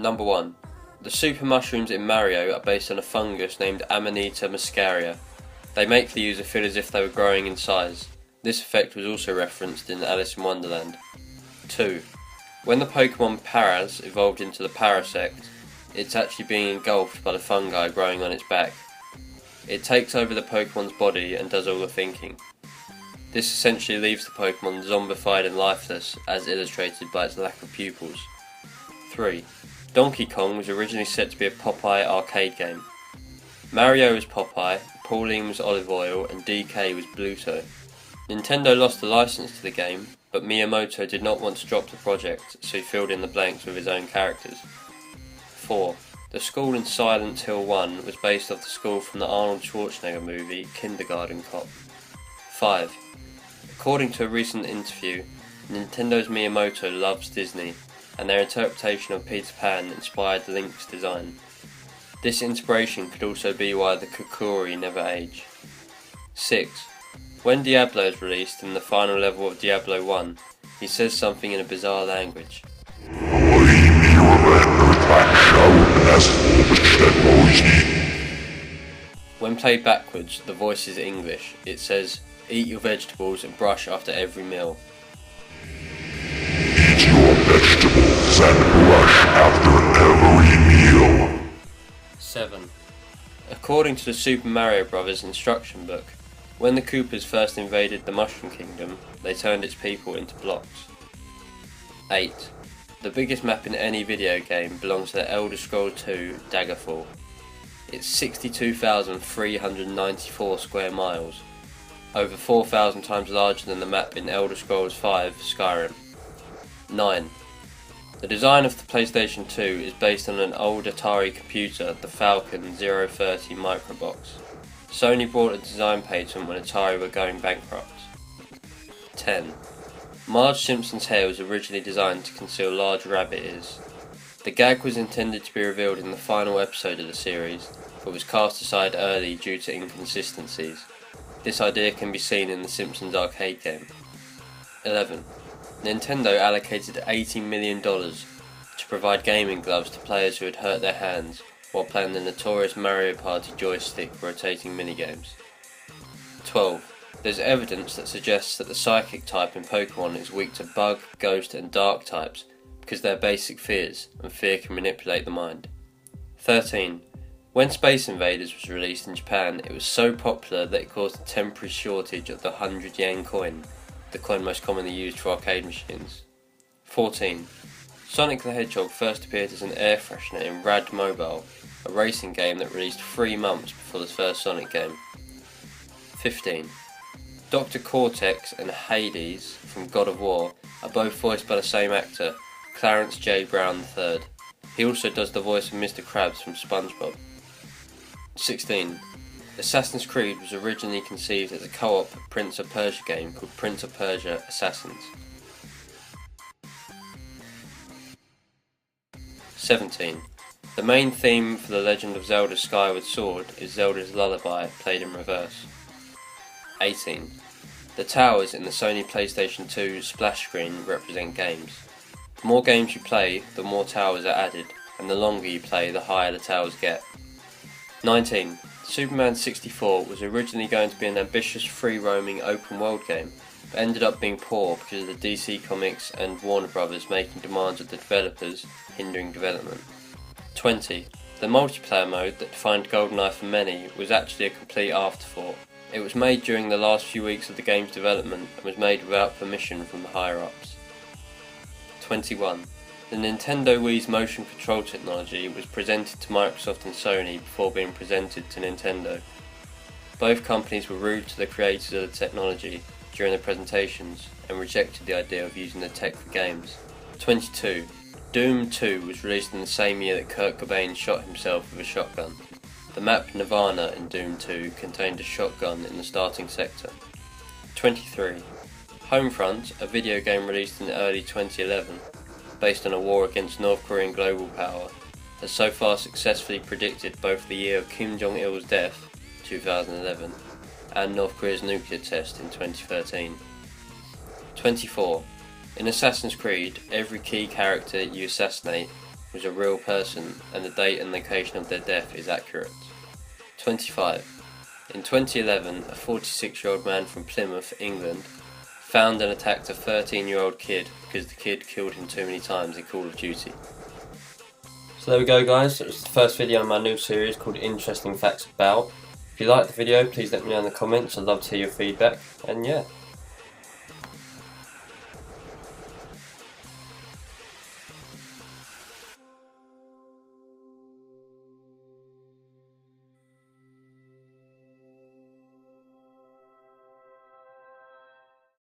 Number 1. The super mushrooms in Mario are based on a fungus named Amanita muscaria. They make the user feel as if they were growing in size. This effect was also referenced in Alice in Wonderland. 2. When the Pokemon Paras evolved into the Parasect, it's actually being engulfed by the fungi growing on its back. It takes over the Pokemon's body and does all the thinking. This essentially leaves the Pokemon zombified and lifeless, as illustrated by its lack of pupils. 3. Donkey Kong was originally set to be a Popeye arcade game. Mario was Popeye, Pauline was Olive Oil, and DK was Bluto. Nintendo lost the license to the game, but Miyamoto did not want to drop the project, so he filled in the blanks with his own characters. 4. The school in Silent Hill 1 was based off the school from the Arnold Schwarzenegger movie Kindergarten Cop. 5. According to a recent interview, Nintendo's Miyamoto loves Disney, and their interpretation of Peter Pan inspired Link's design. This inspiration could also be why the Kokiri never age. 6. When Diablo is released in the final level of Diablo 1, he says something in a bizarre language. When played backwards, the voice is English. It says, "Eat your vegetables and brush after every meal." Eat your vegetables and brush after every meal. 7. According to the Super Mario Bros. Instruction book, when the Koopas first invaded the Mushroom Kingdom, they turned its people into blocks. 8. The biggest map in any video game belongs to the Elder Scrolls 2 Daggerfall. It's 62,394 square miles, over 4,000 times larger than the map in Elder Scrolls 5 Skyrim. 9. The design of the PlayStation 2 is based on an old Atari computer, the Falcon 030 Microbox. Sony bought a design patent when Atari were going bankrupt. 10. Marge Simpson's hair was originally designed to conceal large rabbit ears. The gag was intended to be revealed in the final episode of the series, but was cast aside early due to inconsistencies. This idea can be seen in the Simpsons arcade game. 11. Nintendo allocated $80 million to provide gaming gloves to players who had hurt their hands while playing the notorious Mario Party joystick rotating minigames. 12. There's evidence that suggests that the Psychic type in Pokemon is weak to Bug, Ghost and Dark types because they're basic fears, and fear can manipulate the mind. 13. When Space Invaders was released in Japan, it was so popular that it caused a temporary shortage of the 100 yen coin, the coin most commonly used for arcade machines. 14. Sonic the Hedgehog first appeared as an air freshener in Rad Mobile, a racing game that released 3 months before the first Sonic game. 15. Dr. Cortex and Hades from God of War are both voiced by the same actor, Clarence J. Brown III. He also does the voice of Mr. Krabs from SpongeBob. 16. Assassin's Creed was originally conceived as a co-op Prince of Persia game called Prince of Persia Assassins. 17. The main theme for The Legend of Zelda Skyward Sword is Zelda's Lullaby played in reverse. 18. The towers in the Sony PlayStation 2 splash screen represent games. The more games you play, the more towers are added, and the longer you play, the higher the towers get. 19. Superman 64 was originally going to be an ambitious free-roaming open-world game, but ended up being poor because of the DC Comics and Warner Brothers making demands of the developers, hindering development. 20. The multiplayer mode that defined GoldenEye for many was actually a complete afterthought. It was made during the last few weeks of the game's development and was made without permission from the higher-ups. 21. The Nintendo Wii's motion control technology was presented to Microsoft and Sony before being presented to Nintendo. Both companies were rude to the creators of the technology during the presentations and rejected the idea of using the tech for games. 22. Doom 2 was released in the same year that Kurt Cobain shot himself with a shotgun. The map Nirvana in Doom 2 contained a shotgun in the starting sector. 23. Homefront, a video game released in early 2011, based on a war against North Korean global power, has so far successfully predicted both the year of Kim Jong-il's death, 2011, and North Korea's nuclear test in 2013. 24. In Assassin's Creed, every key character you assassinate was a real person and the date and location of their death is accurate. 25. In 2011, a 46-year-old man from Plymouth, England, found and attacked a 13-year-old kid because the kid killed him too many times in Call of Duty. So there we go, guys. It was the first video in my new series called Interesting Facts About. If you liked the video, please let me know in the comments. I'd love to hear your feedback. And yeah.